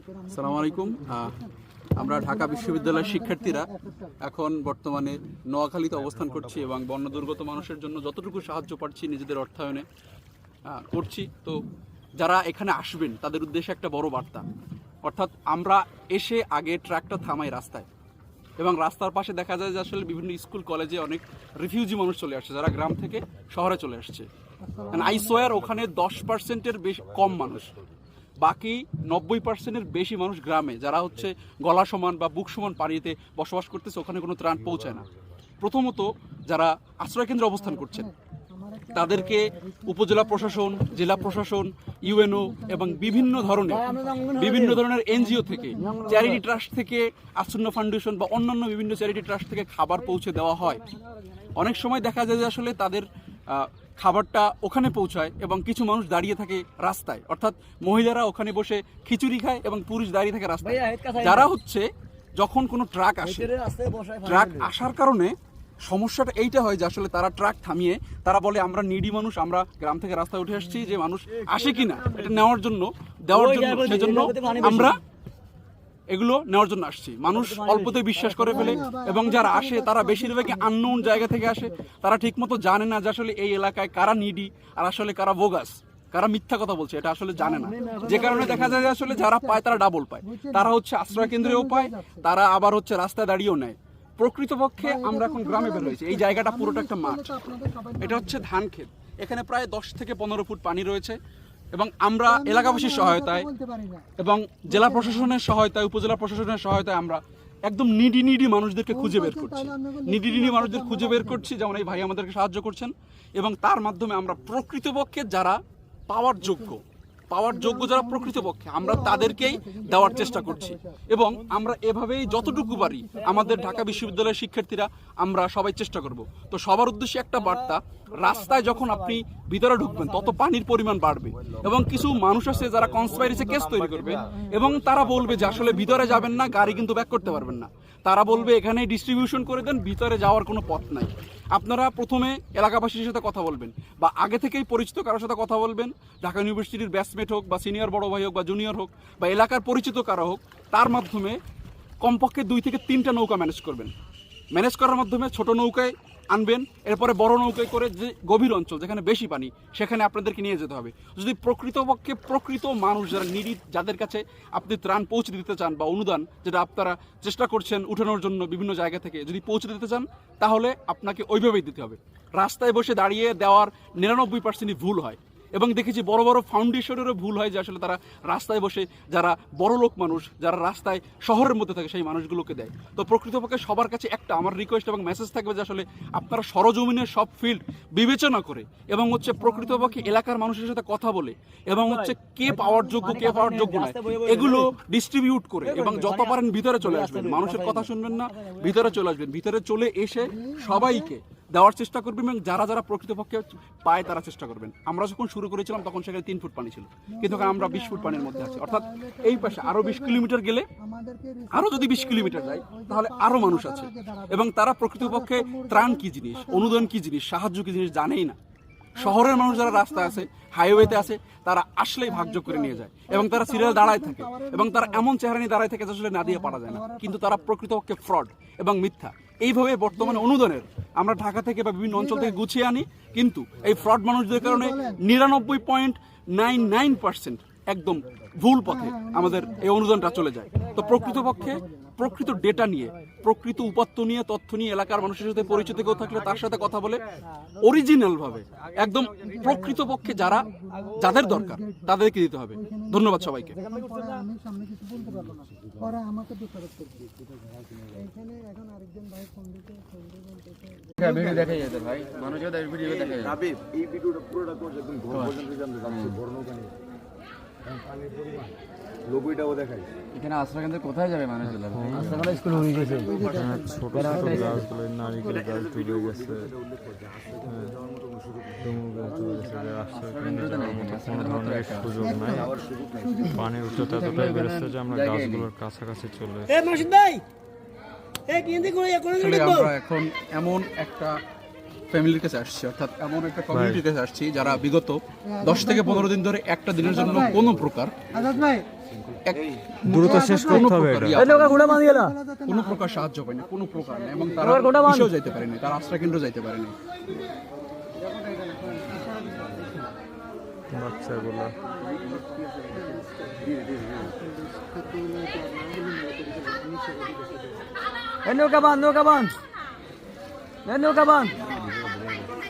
আসসালামু আলাইকুম। আমরা ঢাকা বিশ্ববিদ্যালয়ের শিক্ষার্থীরা এখন বর্তমানে নোয়াখালীতে অবস্থান করছি এবং বন্যা দুর্গত মানুষের জন্য যতটুকু সাহায্য পাচ্ছি নিজেদের অর্থায়নে করছি। তো যারা এখানে আসবেন তাদের উদ্দেশ্যে একটা বড় বার্তা, অর্থাৎ আমরা এসে আগে ট্রাকটা থামাই রাস্তায়, এবং রাস্তার পাশে দেখা যায় যে আসলে বিভিন্ন স্কুল কলেজে অনেক রিফিউজি মানুষ চলে আসছে যারা গ্রাম থেকে শহরে চলে আসছে। আই সোয়ার ওখানে 10%-এর বেশি কম মানুষ, বাকি 90%-এর বেশি মানুষ গ্রামে, যারা হচ্ছে গলা সমান বা বুক সমান পানিতে বসবাস করতেছে, ওখানে কোনো ত্রাণ পৌঁছায় না। প্রথমত যারা আশ্রয়কেন্দ্রে অবস্থান করছেন তাদেরকে উপজেলা প্রশাসন, জেলা প্রশাসন, ইউএনও এবং বিভিন্ন ধরনের এনজিও থেকে, চ্যারিটি ট্রাস্ট থেকে, আসুন্না ফাউন্ডেশন বা অন্যান্য বিভিন্ন চ্যারিটি ট্রাস্ট থেকে খাবার পৌঁছে দেওয়া হয়। অনেক সময় দেখা যায় যে আসলে তাদের খাবারটা ওখানে পৌঁছায় এবং কিছু মানুষ দাঁড়িয়ে থাকে রাস্তায়, অর্থাৎ মহিলারা ওখানে বসে খিচুড়ি খায় এবং পুরুষ দাঁড়িয়ে থাকে রাস্তায়। যারা হচ্ছে যখন কোনো ট্রাক আসে, ট্রাক আসার কারণে সমস্যাটা এইটা হয় যে আসলে তারা ট্রাক থামিয়ে তারা বলে আমরা নিডি মানুষ, আমরা গ্রাম থেকে রাস্তায় উঠে আসছি, যে মানুষ আসে কিনা এটা দেওয়ার জন্য সেজন্য আমরা এগুলো নেওয়ার জন্য আসছি। মানুষ অল্পতে বিশ্বাস করে ফেলে এবং যারা আসে তারা বেশিরভাগই আননোন জায়গা থেকে আসে। তারা ঠিকমতো জানে না যে আসলে এই এলাকায় কারা নিডি আর আসলে কারা বোগাস, কারা মিথ্যা কথা বলছে, এটা আসলে জানে না। যে কারণে দেখা যায় যে আসলে যারা পায় তারা ডাবল পায়, তারা হচ্ছে আশ্রয় কেন্দ্রেও পায়, তারা আবার হচ্ছে রাস্তায় দাঁড়িয়েও নেয়। প্রকৃতপক্ষে আমরা এখন গ্রামে বের হয়েছি, এই জায়গাটা পুরোটা একটা মাঠ, এটা হচ্ছে ধান ক্ষেত, এখানে প্রায় 10 থেকে 15 ফুট পানি রয়েছে এবং আমরা এলাকাবাসীর সহায়তায় এবং জেলা প্রশাসনের সহায়তায়, উপজেলা প্রশাসনের সহায়তায় আমরা একদম নিডি মানুষদেরকে খুঁজে বের করছি, নিডি মানুষদের খুঁজে বের করছি, যেমন এই ভাই আমাদেরকে সাহায্য করছেন, এবং তার মাধ্যমে আমরা প্রকৃতপক্ষে যারা পাওয়ার যোগ্য যারা প্রকৃতপক্ষে আমরা তাদেরকেই দেওয়ার চেষ্টা করছি। এবং আমরা এভাবেই যতটুকু পারি আমাদের ঢাকা বিশ্ববিদ্যালয়ের শিক্ষার্থীরা আমরা সবাই চেষ্টা করব। তো সবার উদ্দেশ্যে একটা বার্তা, রাস্তায় যখন আপনি ভিতরে ঢুকবেন তত পানির পরিমাণ বাড়বে এবং কিছু মানুষ আছে যারা কনস্পাইরেসি কেস তৈরি করবে এবং তারা বলবে যে আসলে ভিতরে যাবেন না, গাড়ি কিন্তু ব্যাক করতে পারবেন না। তারা বলবে এখানে ডিস্ট্রিবিউশন করে দেন, ভিতরে যাওয়ার কোনো পথ নাই। আপনারা প্রথমে এলাকাবাসীর সাথে কথা বলবেন বা আগে থেকেই পরিচিত কারোর সাথে কথা বলবেন, ঢাকা ইউনিভার্সিটির ব্যাচমেট হোক বা সিনিয়র বড় ভাই হোক বা জুনিয়র হোক বা এলাকার পরিচিত কারো হোক, তার মাধ্যমে কমপক্ষে 2 থেকে 3টা নৌকা ম্যানেজ করবেন। ম্যানেজ করার মাধ্যমে ছোট নৌকায় আনবেন, এরপরে বড় নৌকায় করে যে গভীর অঞ্চল যেখানে বেশি পানি সেখানে আপনাদেরকে নিয়ে যেতে হবে। যদি প্রকৃতপক্ষে প্রকৃত মানুষ যারা নিডি, যাদের কাছে আপনি ত্রাণ পৌঁছে দিতে চান বা অনুদান যেটা আপনারা চেষ্টা করছেন উঠানোর জন্য বিভিন্ন জায়গা থেকে, যদি পৌঁছে দিতে চান তাহলে আপনাকে ওইভাবেই দিতে হবে। রাস্তায় বসে দাঁড়িয়ে দেওয়ার 99%ই ভুল হয় এবং দেখেছি বড় বড় ফাউন্ডেশনেরও ভুল হয় যে আসলে তারা রাস্তায় বসে যারা বড় লোক মানুষ, যারা রাস্তায় শহরের মধ্যে থাকে সেই মানুষগুলোকে দেয়। তো প্রকৃতপক্ষে সবার কাছে একটা আমার রিকোয়েস্ট এবং মেসেজ থাকবে যে আসলে আপনারা সরজমিনের সব ফিল্ড বিবেচনা করে এবং হচ্ছে প্রকৃতপক্ষে এলাকার মানুষের সাথে কথা বলে এবং হচ্ছে কে পাওয়ার যোগ্য কে পাওয়ার যোগ্য নয় এগুলো ডিস্ট্রিবিউট করে এবং যত পারেন ভিতরে চলে আসবেন, মানুষের কথা শুনবেন না, ভিতরে চলে আসবেন। ভিতরে চলে এসে সবাইকে দেওয়ার চেষ্টা করবেন এবং যারা যারা প্রকৃতপক্ষে পায় তারা চেষ্টা করবেন। আমরা যখন শুরু করেছিলাম তখন সেখানে 3 ফুট পানি ছিল, কিন্তু আমরা 20 ফুট পানির মধ্যে আছি, অর্থাৎ এই পাশে আরো 20 কিলোমিটার গেলে, আরো যদি 20 কিলোমিটার যায় তাহলে আরো মানুষ আছে এবং তারা প্রকৃতপক্ষে ত্রাণ কি জিনিস, অনুদান কি জিনিস, সাহায্য কি জিনিস জানেই না। শহরের মানুষ যারা রাস্তায় আছে, হাইওয়েতে আছে, তারা আসলেই ভাগযোগ করে নিয়ে যায় এবং তারা সিরিয়াল দাঁড়ায় থাকে এবং তারা এমন চেহারা নিয়ে দাঁড়ায় থাকে আসলে না দিয়ে পারা যায় না, কিন্তু তারা প্রকৃতপক্ষে ফ্রড এবং মিথ্যা। এইভাবে বর্তমানে অনুদানের আমরা ঢাকা থেকে বা বিভিন্ন অঞ্চল থেকে গুছিয়ে আনি, কিন্তু এই ফ্রড মানুষদের কারণে 99.99% একদম ভুল পথে আমাদের এই অনুদানটা চলে যায়। তো প্রকৃতপক্ষে প্রকৃত ডেটা নিয়ে, প্রকৃত উপাত্ত নিয়ে, তথ্য নিয়ে এলাকার মানুষের সাথে পরিচিত কেউ থাকলে তার সাথে কথা বলে অরিজিনাল ভাবে একদম প্রকৃতপক্ষে যাদের দরকার তাদেরকে দিতে হবে। ধন্যবাদ সবাইকে। এখানে আশ্রয়কেন্দ্র কোথায় যাবে মানুষগুলো? আশ্রয়কেন্দ্র স্কুল হয়ে গেছে, ছোট ছোট গাছগুলো, নারিকেল গাছ ডুবে গেছে, আশ্রয়কেন্দ্রে যাওয়ার মতো কোনো ধরনের সুযোগ নাই। পানির উচ্চতা এতটাই বেড়েছে যে আমরা গাছগুলোর কাছাকাছি চলে আমরা এখন এমন একটা ফ্যামিলির কাছে আসছি, অর্থাৎ এমন একটা কমিউনিটির কাছে আসছি যারা বিগত 10 থেকে 15 দিন ধরে একটা দিনের জন্য কোনো প্রকার দ্রুত শেষ করতে হবে এটা। কোনো প্রকার সাহায্য পায়নি, কোনো প্রকার না, এবং তারা এসেও যাইতে পারেনি, তারা আশ্রয় কেন্দ্র যাইতে পারেনি। বাচ্চাগুলো নৌকা বান